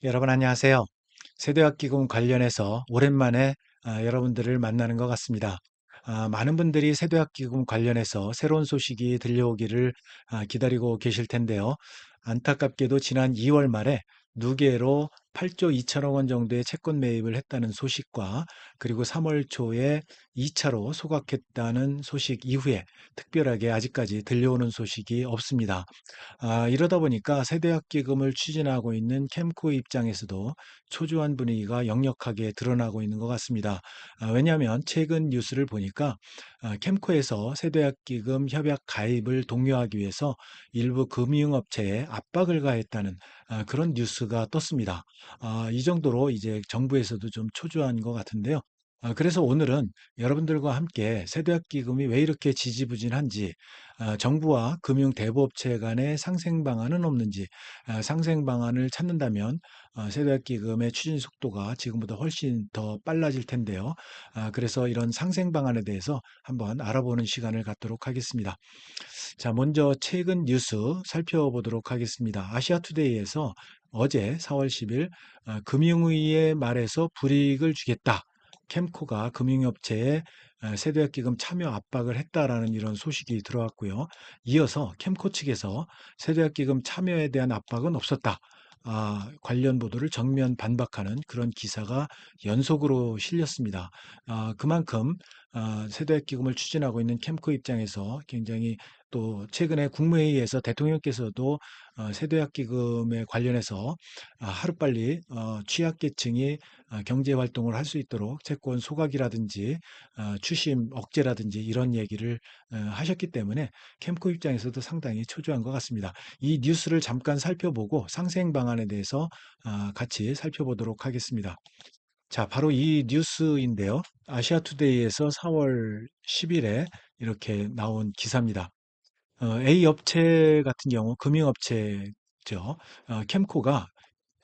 여러분 안녕하세요. 세대학기금 관련해서 오랜만에 여러분들을 만나는 것 같습니다. 많은 분들이 세대학기금 관련해서 새로운 소식이 들려오기를 기다리고 계실 텐데요. 안타깝게도 지난 2월 말에 누계로 8조 2천억 원 정도의 채권 매입을 했다는 소식과 그리고 3월 초에 2차로 소각했다는 소식 이후에 특별하게 아직까지 들려오는 소식이 없습니다. 이러다 보니까 세대학기금을 추진하고 있는 캠코 입장에서도 초조한 분위기가 역력하게 드러나고 있는 것 같습니다. 왜냐하면 최근 뉴스를 보니까 캠코에서 세대학기금 협약 가입을 독려하기 위해서 일부 금융업체에 압박을 가했다는 그런 뉴스가 떴습니다. 이 정도로 이제 정부에서도 좀 초조한 것 같은데요. 그래서 오늘은 여러분들과 함께 세대학기금이 왜 이렇게 지지부진한지, 정부와 금융 대부업체 간의 상생 방안은 없는지, 상생 방안을 찾는다면 세대학기금의 추진 속도가 지금보다 훨씬 더 빨라질 텐데요. 그래서 이런 상생 방안에 대해서 한번 알아보는 시간을 갖도록 하겠습니다. 자, 먼저 최근 뉴스 살펴보도록 하겠습니다. 아시아투데이에서 어제 4월 10일 금융위의 말에서 불이익을 주겠다. 캠코가 금융업체에 세대학기금 참여 압박을 했다라는 이런 소식이 들어왔고요. 이어서 캠코 측에서 세대학기금 참여에 대한 압박은 없었다. 관련 보도를 정면 반박하는 그런 기사가 연속으로 실렸습니다. 그만큼 세대학기금을 추진하고 있는 캠코 입장에서 굉장히 또 최근에 국무회의에서 대통령께서도 세대학기금에 관련해서 하루빨리 취약계층이 경제활동을 할 수 있도록 채권 소각이라든지 추심 억제라든지 이런 얘기를 하셨기 때문에 캠코 입장에서도 상당히 초조한 것 같습니다. 이 뉴스를 잠깐 살펴보고 상생 방안에 대해서 같이 살펴보도록 하겠습니다. 자, 바로 이 뉴스인데요. 아시아투데이에서 4월 10일에 이렇게 나온 기사입니다. A 업체 같은 경우 금융업체죠. 캠코가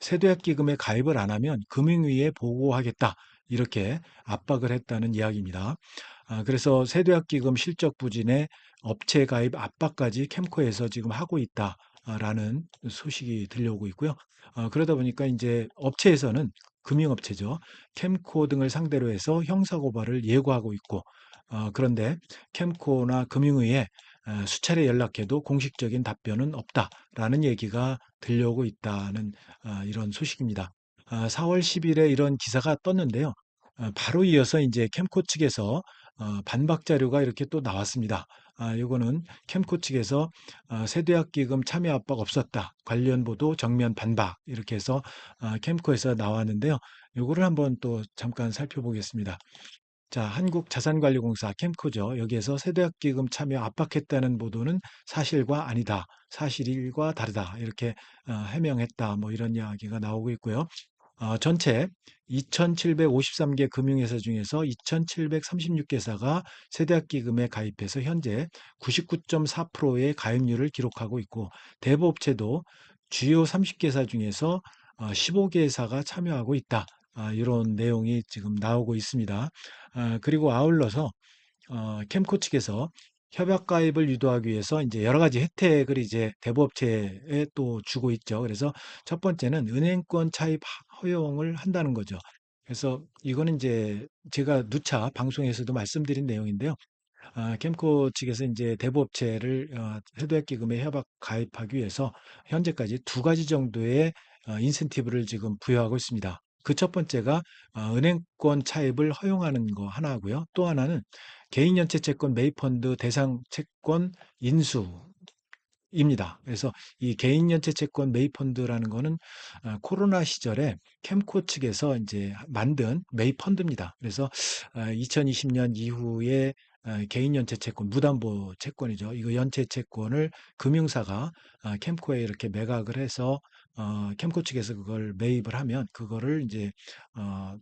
세대학기금에 가입을 안 하면 금융위에 보고하겠다. 이렇게 압박을 했다는 이야기입니다. 그래서 세대학기금 실적 부진에 업체 가입 압박까지 캠코에서 지금 하고 있다라는 소식이 들려오고 있고요. 그러다 보니까 이제 업체에서는 금융업체죠. 캠코 등을 상대로 해서 형사고발을 예고하고 있고, 그런데 캠코나 금융위에 수차례 연락해도 공식적인 답변은 없다라는 얘기가 들려오고 있다는 이런 소식입니다. 4월 10일에 이런 기사가 떴는데요. 바로 이어서 이제 캠코 측에서 반박 자료가 이렇게 또 나왔습니다. 요거는 캠코 측에서 세대학기금 참여 압박 없었다. 관련 보도 정면 반박 이렇게 해서 캠코에서 나왔는데요. 요거를 한번 또 잠깐 살펴보겠습니다. 자, 한국자산관리공사 캠코죠. 여기에서 세대학기금 참여 압박했다는 보도는 사실과 아니다. 사실과 다르다. 이렇게 해명했다. 뭐 이런 이야기가 나오고 있고요. 전체 2,753개 금융회사 중에서 2,736개사가 세대학기금에 가입해서 현재 99.4%의 가입률을 기록하고 있고 대부업체도 주요 30개사 중에서 15개사가 참여하고 있다. 이런 내용이 지금 나오고 있습니다. 그리고 아울러서 캠코 측에서 협약 가입을 유도하기 위해서 이제 여러 가지 혜택을 이제 대부업체에 또 주고 있죠. 그래서 첫 번째는 은행권 차입 허용을 한다는 거죠. 그래서 이거는 이제 제가 누차 방송에서도 말씀드린 내용인데요. 캠코 측에서 이제 대부업체를 세대기금에 협약 가입하기 위해서 현재까지 두 가지 정도의 인센티브를 지금 부여하고 있습니다. 그 첫 번째가 은행권 차입을 허용하는 거 하나고요. 또 하나는 개인연체 채권 매입펀드 대상 채권 인수입니다. 그래서 이 개인연체 채권 매입펀드라는 거는 코로나 시절에 캠코 측에서 이제 만든 매입펀드입니다. 그래서 2020년 이후에 개인 연체 채권, 무담보 채권이죠. 이거 연체 채권을 금융사가 캠코에 이렇게 매각을 해서 캠코 측에서 그걸 매입을 하면 그거를 이제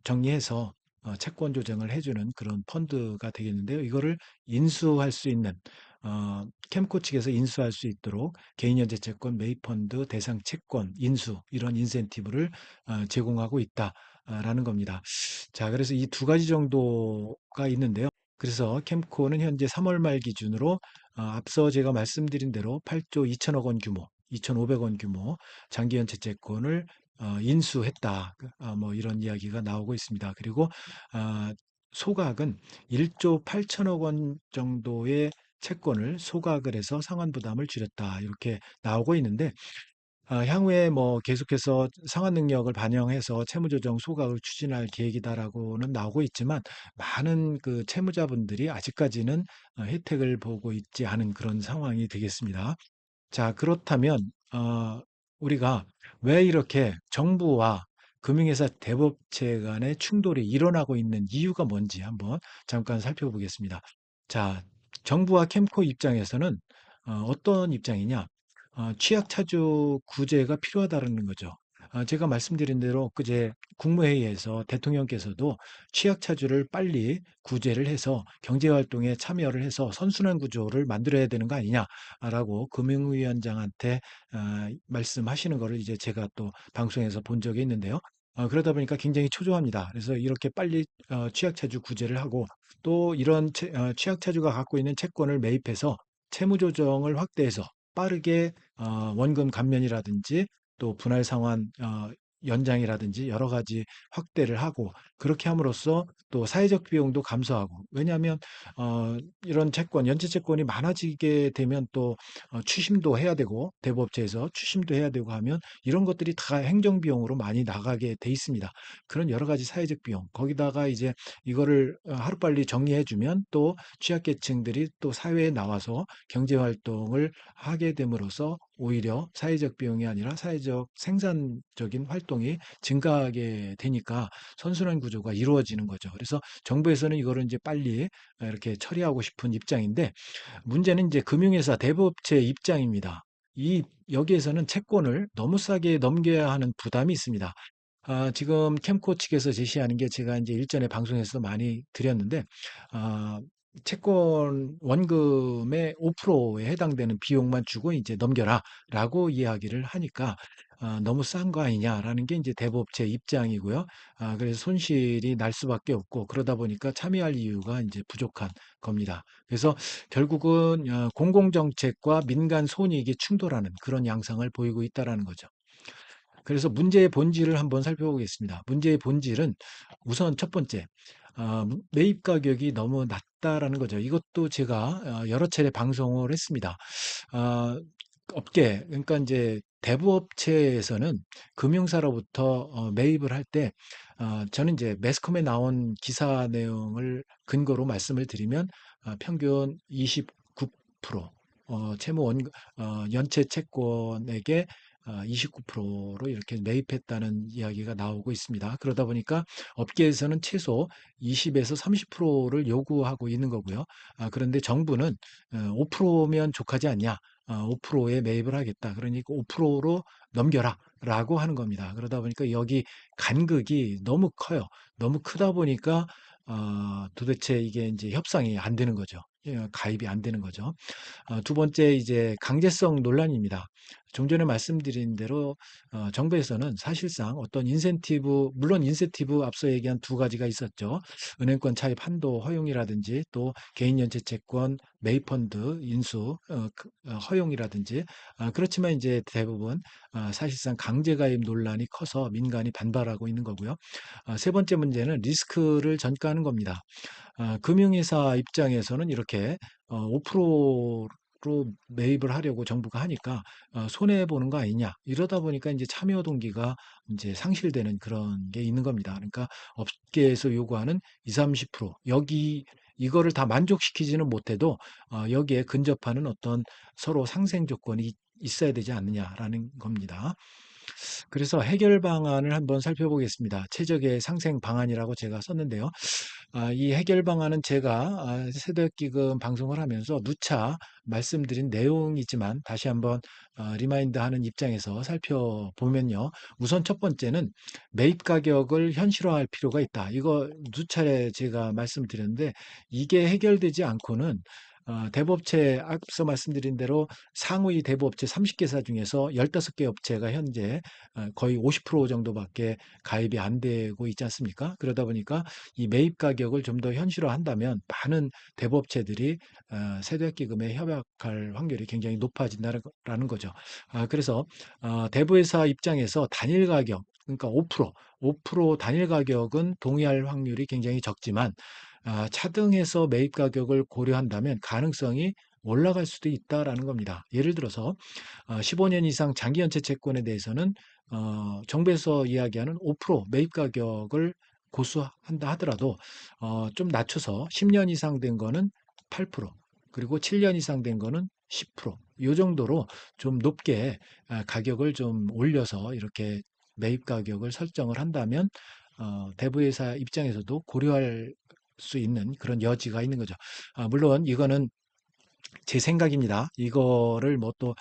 정리해서 채권 조정을 해주는 그런 펀드가 되겠는데요. 이거를 인수할 수 있는 캠코 측에서 인수할 수 있도록 개인연체채권 매입펀드 대상 채권 인수 이런 인센티브를 제공하고 있다라는 겁니다. 자, 그래서 이 두 가지 정도가 있는데요. 그래서 캠코는 현재 3월 말 기준으로 앞서 제가 말씀드린 대로 8조 2천억 원 규모, 2,500원 규모 장기연체 채권을 인수했다. 뭐 이런 이야기가 나오고 있습니다. 그리고 아, 소각은 1조 8천억 원 정도의 채권을 소각을 해서 상환 부담을 줄였다. 이렇게 나오고 있는데 향후에 뭐 계속해서 상환 능력을 반영해서 채무조정 소각을 추진할 계획이다라고는 나오고 있지만 많은 그 채무자분들이 아직까지는 혜택을 보고 있지 않은 그런 상황이 되겠습니다. 자, 그렇다면 우리가 왜 이렇게 정부와 금융회사 대법체 간의 충돌이 일어나고 있는 이유가 뭔지 한번 잠깐 살펴보겠습니다. 자, 정부와 캠코 입장에서는 어떤 입장이냐? 취약차주 구제가 필요하다는 거죠. 제가 말씀드린 대로 그제 국무회의에서 대통령께서도 취약차주를 빨리 구제를 해서 경제활동에 참여를 해서 선순환 구조를 만들어야 되는 거 아니냐라고 금융위원장한테 말씀하시는 거를 이제 제가 또 방송에서 본 적이 있는데요. 그러다 보니까 굉장히 초조합니다. 그래서 이렇게 빨리 취약차주 구제를 하고 또 이런 취약차주가 갖고 있는 채권을 매입해서 채무조정을 확대해서 빠르게 원금 감면이라든지 또 분할 상환 연장이라든지 여러 가지 확대를 하고 그렇게 함으로써 또 사회적 비용도 감소하고 왜냐하면 이런 채권, 연체 채권이 많아지게 되면 또 추심도 해야 되고 대부업체에서 추심도 해야 되고 하면 이런 것들이 다 행정 비용으로 많이 나가게 돼 있습니다. 그런 여러 가지 사회적 비용 거기다가 이제 이거를 하루빨리 정리해 주면 또 취약계층들이 또 사회에 나와서 경제 활동을 하게 됨으로써 오히려 사회적 비용이 아니라 사회적 생산적인 활동이 증가하게 되니까 선순환 구조가 이루어지는 거죠. 그래서 정부에서는 이거를 이제 빨리 이렇게 처리하고 싶은 입장인데 문제는 이제 금융회사 대부업체 입장입니다. 이 여기에서는 채권을 너무 싸게 넘겨야 하는 부담이 있습니다. 지금 캠코 측에서 제시하는 게 제가 이제 일전에 방송에서 많이 드렸는데, 아, 채권 원금의 5%에 해당되는 비용만 주고 이제 넘겨라 라고 이야기를 하니까 너무 싼 거 아니냐라는 게 이제 대부업체 입장이고요. 그래서 손실이 날 수밖에 없고 그러다 보니까 참여할 이유가 이제 부족한 겁니다. 그래서 결국은 공공정책과 민간 손익이 충돌하는 그런 양상을 보이고 있다라는 거죠. 그래서 문제의 본질을 한번 살펴보겠습니다. 문제의 본질은 우선 첫 번째, 매입 가격이 너무 낮다라는 거죠. 이것도 제가 여러 차례 방송을 했습니다. 아, 업계, 그러니까 이제 대부업체에서는 금융사로부터 매입을 할 때, 저는 이제 매스컴에 나온 기사 내용을 근거로 말씀을 드리면, 평균 29%, 연체 채권에게 29%로 이렇게 매입했다는 이야기가 나오고 있습니다. 그러다 보니까 업계에서는 최소 20에서 30%를 요구하고 있는 거고요. 그런데 정부는 5%면 족하지 않냐? 5%에 매입을 하겠다. 그러니까 5%로 넘겨라. 라고 하는 겁니다. 그러다 보니까 여기 간극이 너무 커요. 너무 크다 보니까 도대체 이게 이제 협상이 안 되는 거죠. 가입이 안 되는 거죠. 두 번째 이제 강제성 논란입니다. 좀 전에 말씀드린 대로 정부에서는 사실상 어떤 인센티브, 물론 인센티브 앞서 얘기한 두 가지가 있었죠. 은행권 차입 한도 허용이라든지 또 개인연체 채권 매입펀드 인수 허용이라든지 그렇지만 이제 대부분 사실상 강제 가입 논란이 커서 민간이 반발하고 있는 거고요. 세 번째 문제는 리스크를 전가하는 겁니다. 금융회사 입장에서는 이렇게 5%로 매입을 하려고 정부가 하니까 손해 보는 거 아니냐. 이러다 보니까 이제 참여 동기가 이제 상실되는 그런 게 있는 겁니다. 그러니까 업계에서 요구하는 2, 30% 여기 이거를 다 만족시키지는 못해도 여기에 근접하는 어떤 서로 상생 조건이 있어야 되지 않느냐라는 겁니다. 그래서 해결 방안을 한번 살펴보겠습니다. 최적의 상생 방안이라고 제가 썼는데요. 이 해결 방안은 제가 세대기금 방송을 하면서 누차 말씀드린 내용이지만 다시 한번 리마인드하는 입장에서 살펴보면요. 우선 첫 번째는 매입 가격을 현실화할 필요가 있다. 이거 누차례 제가 말씀드렸는데 이게 해결되지 않고는 대부업체 앞서 말씀드린 대로 상위 대부업체 30개사 중에서 15개 업체가 현재 거의 50% 정도밖에 가입이 안 되고 있지 않습니까? 그러다 보니까 이 매입 가격을 좀 더 현실화한다면 많은 대부업체들이 세대기금에 협약할 확률이 굉장히 높아진다는 거죠. 그래서 대부회사 입장에서 단일 가격, 그러니까 5% 단일 가격은 동의할 확률이 굉장히 적지만 차등해서 매입 가격을 고려한다면 가능성이 올라갈 수도 있다라는 겁니다. 예를 들어서 15년 이상 장기 연체 채권에 대해서는 정부에서 이야기하는 5% 매입 가격을 고수한다 하더라도 좀 낮춰서 10년 이상 된 거는 8% 그리고 7년 이상 된 거는 10%이 정도로 좀 높게 가격을 좀 올려서 이렇게 매입 가격을 설정을 한다면 대부회사 입장에서도 고려할 수 있는 그런 여지가 있는 거죠. 물론 이거는 제 생각입니다. 이거를 뭐 또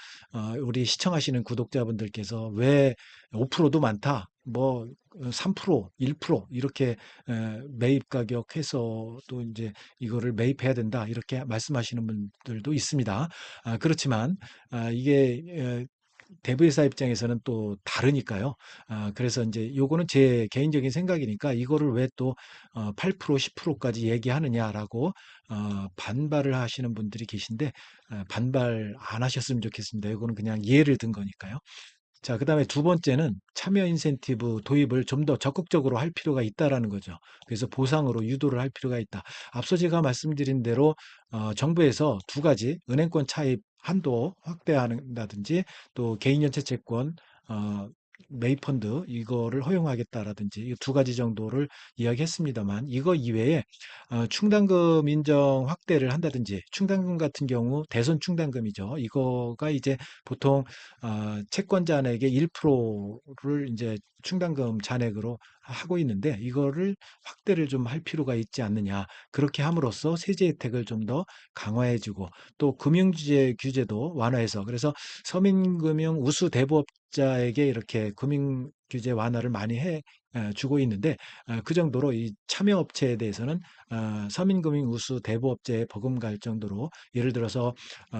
우리 시청하시는 구독자분들께서 왜 5%도 많다, 뭐 3%, 1% 이렇게 매입 가격 해서 또 이제 이거를 매입해야 된다 이렇게 말씀하시는 분들도 있습니다. 그렇지만 이게 대부회사 입장에서는 또 다르니까요. 그래서 이제 요거는 제 개인적인 생각이니까 이거를 왜 또 8%, 10%까지 얘기하느냐라고 반발을 하시는 분들이 계신데 반발 안 하셨으면 좋겠습니다. 이거는 그냥 예를 든 거니까요. 자, 그다음에 두 번째는 참여 인센티브 도입을 좀 더 적극적으로 할 필요가 있다라는 거죠. 그래서 보상으로 유도를 할 필요가 있다. 앞서 제가 말씀드린 대로 정부에서 두 가지 은행권 차입 한도 확대한다든지 또 개인연체 채권 어, 매입 펀드 이거를 허용하겠다라든지 이 두 가지 정도를 이야기했습니다만 이거 이외에 충당금 인정 확대를 한다든지 충당금 같은 경우 대손 충당금이죠. 이거가 이제 보통 채권자에게 1%를 이제 충당금 잔액으로 하고 있는데 이거를 확대를 좀 할 필요가 있지 않느냐. 그렇게 함으로써 세제 혜택을 좀 더 강화해주고 또 금융규제 규제도 완화해서 그래서 서민금융 우수 대부업자에게 이렇게 금융규제 완화를 많이 해 주고 있는데 그 정도로 이 참여업체에 대해서는 서민금융 우수 대부업체에 버금갈 정도로 예를 들어서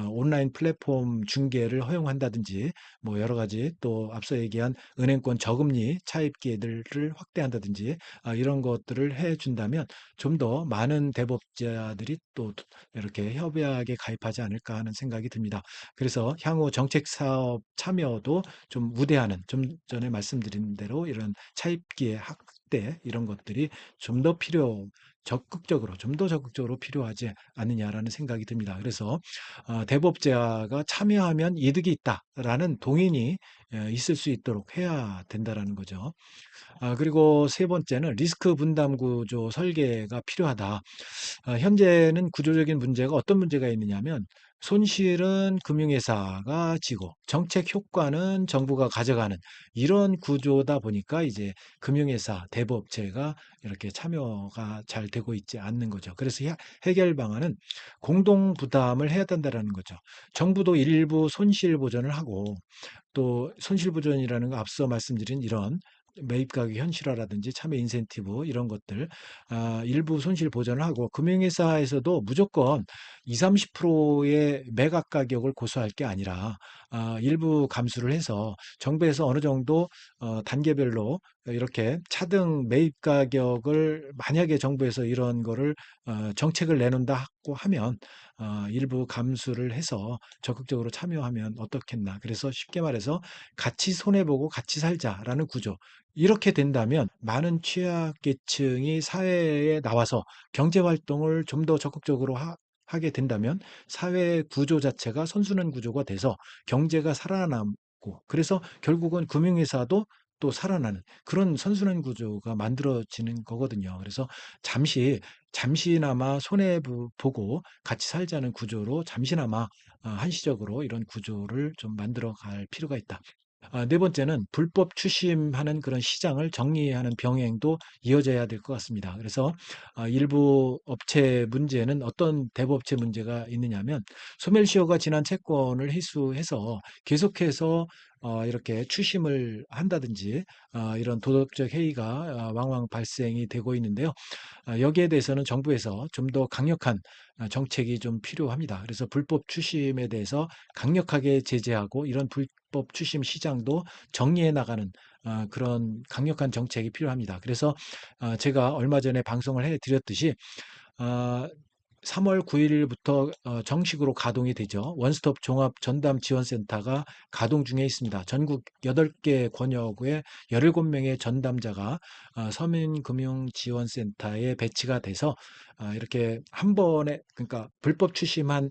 온라인 플랫폼 중개를 허용한다든지 뭐 여러 가지 또 앞서 얘기한 은행권 저금리 차입 기회들을 확대한다든지 이런 것들을 해 준다면 좀 더 많은 대법자들이 또 이렇게 협약에 가입하지 않을까 하는 생각이 듭니다. 그래서 향후 정책 사업 참여도 좀 우대하는 좀 전에 말씀드린 대로 이런 차입 기회 확대 이런 것들이 좀 더 적극적으로 좀 더 적극적으로 필요하지 않느냐라는 생각이 듭니다. 그래서 대법제화가 참여하면 이득이 있다라는 동의이 있을 수 있도록 해야 된다라는 거죠. 그리고 세 번째는 리스크 분담 구조 설계가 필요하다. 현재는 구조적인 문제가 어떤 문제가 있느냐면 손실은 금융회사가 지고 정책 효과는 정부가 가져가는 이런 구조다 보니까 이제 금융회사, 대부업체가 이렇게 참여가 잘 되고 있지 않는 거죠. 그래서 해결 방안은 공동 부담을 해야 된다라는 거죠. 정부도 일부 손실 보전을 하고 또 손실보전이라는 거 앞서 말씀드린 이런 매입 가격 현실화라든지 참여 인센티브 이런 것들 일부 손실 보전을 하고 금융회사에서도 무조건 20, 30%의 매각 가격을 고수할 게 아니라 일부 감수를 해서 정부에서 어느 정도 단계별로 이렇게 차등 매입 가격을 만약에 정부에서 이런 거를 정책을 내놓는다고 하면 일부 감수를 해서 적극적으로 참여하면 어떻겠나. 그래서 쉽게 말해서 같이 손해보고 같이 살자라는 구조. 이렇게 된다면 많은 취약계층이 사회에 나와서 경제활동을 좀 더 적극적으로 하게 된다면 사회 구조 자체가 선순환 구조가 돼서 경제가 살아남고 그래서 결국은 금융회사도 또 살아나는 그런 선순환 구조가 만들어지는 거거든요. 그래서 잠시나마 보고 같이 살자는 구조로 잠시나마 한시적으로 이런 구조를 좀 만들어 갈 필요가 있다. 네 번째는 불법 추심하는 그런 시장을 정리하는 병행도 이어져야 될 것 같습니다. 그래서 일부 업체 문제는 어떤 대부업체 문제가 있느냐면 소멸시효가 지난 채권을 희수해서 계속해서 이렇게 추심을 한다든지 이런 도덕적 해이가 왕왕 발생이 되고 있는데요. 여기에 대해서는 정부에서 좀 더 강력한 정책이 좀 필요합니다. 그래서 불법 추심에 대해서 강력하게 제재하고 이런 불법 추심 시장도 정리해 나가는 그런 강력한 정책이 필요합니다. 그래서 제가 얼마 전에 방송을 해 드렸듯이 어, 3월 9일부터 정식으로 가동이 되죠. 원스톱 종합 전담 지원센터가 가동 중에 있습니다. 전국 8개 권역에 17명의 전담자가 서민금융지원센터에 배치가 돼서 이렇게 한 번에 그러니까 불법 추심한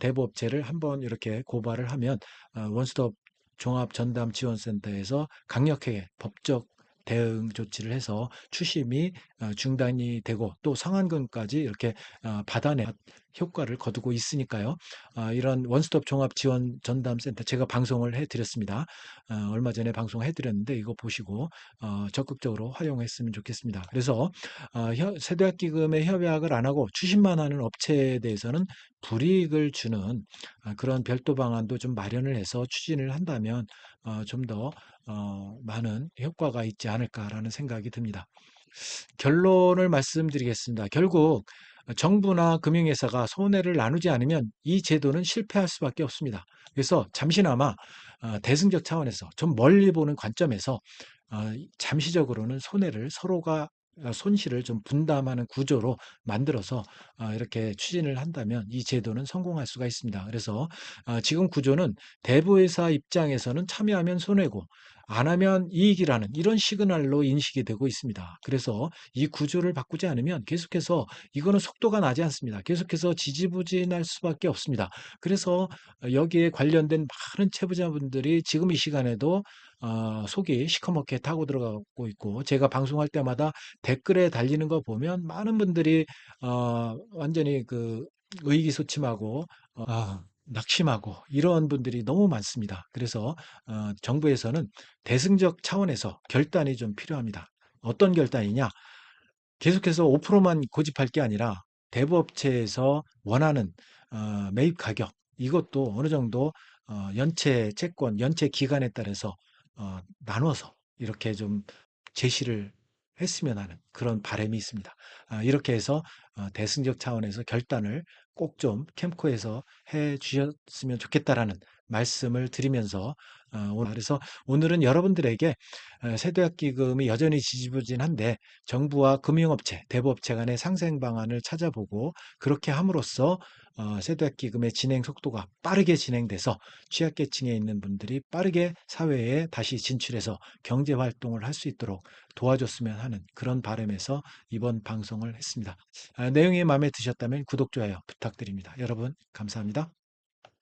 대부업체를 한 번 이렇게 고발을 하면 원스톱 종합 전담 지원센터에서 강력하게 법적 대응 조치를 해서 추심이 중단이 되고 또 상환금까지 이렇게 받아내 효과를 거두고 있으니까요. 이런 원스톱 종합 지원 전담 센터 제가 방송을 해드렸습니다. 얼마 전에 방송해 드렸는데 이거 보시고 적극적으로 활용했으면 좋겠습니다. 그래서 세대학기금에 협약을 안 하고 추심만 하는 업체에 대해서는 불이익을 주는 그런 별도 방안도 좀 마련을 해서 추진을 한다면 좀 더 많은 효과가 있지 않을까라는 생각이 듭니다. 결론을 말씀드리겠습니다. 결국 정부나 금융회사가 손해를 나누지 않으면 이 제도는 실패할 수밖에 없습니다. 그래서 잠시나마 대승적 차원에서 좀 멀리 보는 관점에서 잠시적으로는 손해를 서로가 손실을 좀 분담하는 구조로 만들어서 이렇게 추진을 한다면 이 제도는 성공할 수가 있습니다. 그래서 지금 구조는 대부회사 입장에서는 참여하면 손해고 안 하면 이익이라는 이런 시그널로 인식이 되고 있습니다. 그래서 이 구조를 바꾸지 않으면 계속해서 이거는 속도가 나지 않습니다. 계속해서 지지부진할 수밖에 없습니다. 그래서 여기에 관련된 많은 채무자분들이 지금 이 시간에도 속이 시커멓게 타고 들어가고 있고 제가 방송할 때마다 댓글에 달리는 거 보면 많은 분들이 완전히 그 의기소침하고 낙심하고 이런 분들이 너무 많습니다. 그래서 정부에서는 대승적 차원에서 결단이 좀 필요합니다. 어떤 결단이냐? 계속해서 5%만 고집할 게 아니라 대부업체에서 원하는 매입 가격 이것도 어느 정도 연체 채권, 연체 기간에 따라서 나눠서 이렇게 좀 제시를 했으면 하는 그런 바람이 있습니다. 이렇게 해서 대승적 차원에서 결단을 꼭 좀 캠코에서 해 주셨으면 좋겠다라는 말씀을 드리면서 그래서 오늘은 여러분들에게 세도약기금이 여전히 지지부진한데 정부와 금융업체, 대부업체 간의 상생 방안을 찾아보고 그렇게 함으로써 세도약기금의 진행 속도가 빠르게 진행돼서 취약계층에 있는 분들이 빠르게 사회에 다시 진출해서 경제 활동을 할 수 있도록 도와줬으면 하는 그런 바람에서 이번 방송을 했습니다. 내용이 마음에 드셨다면 구독, 좋아요 부탁드립니다. 여러분 감사합니다.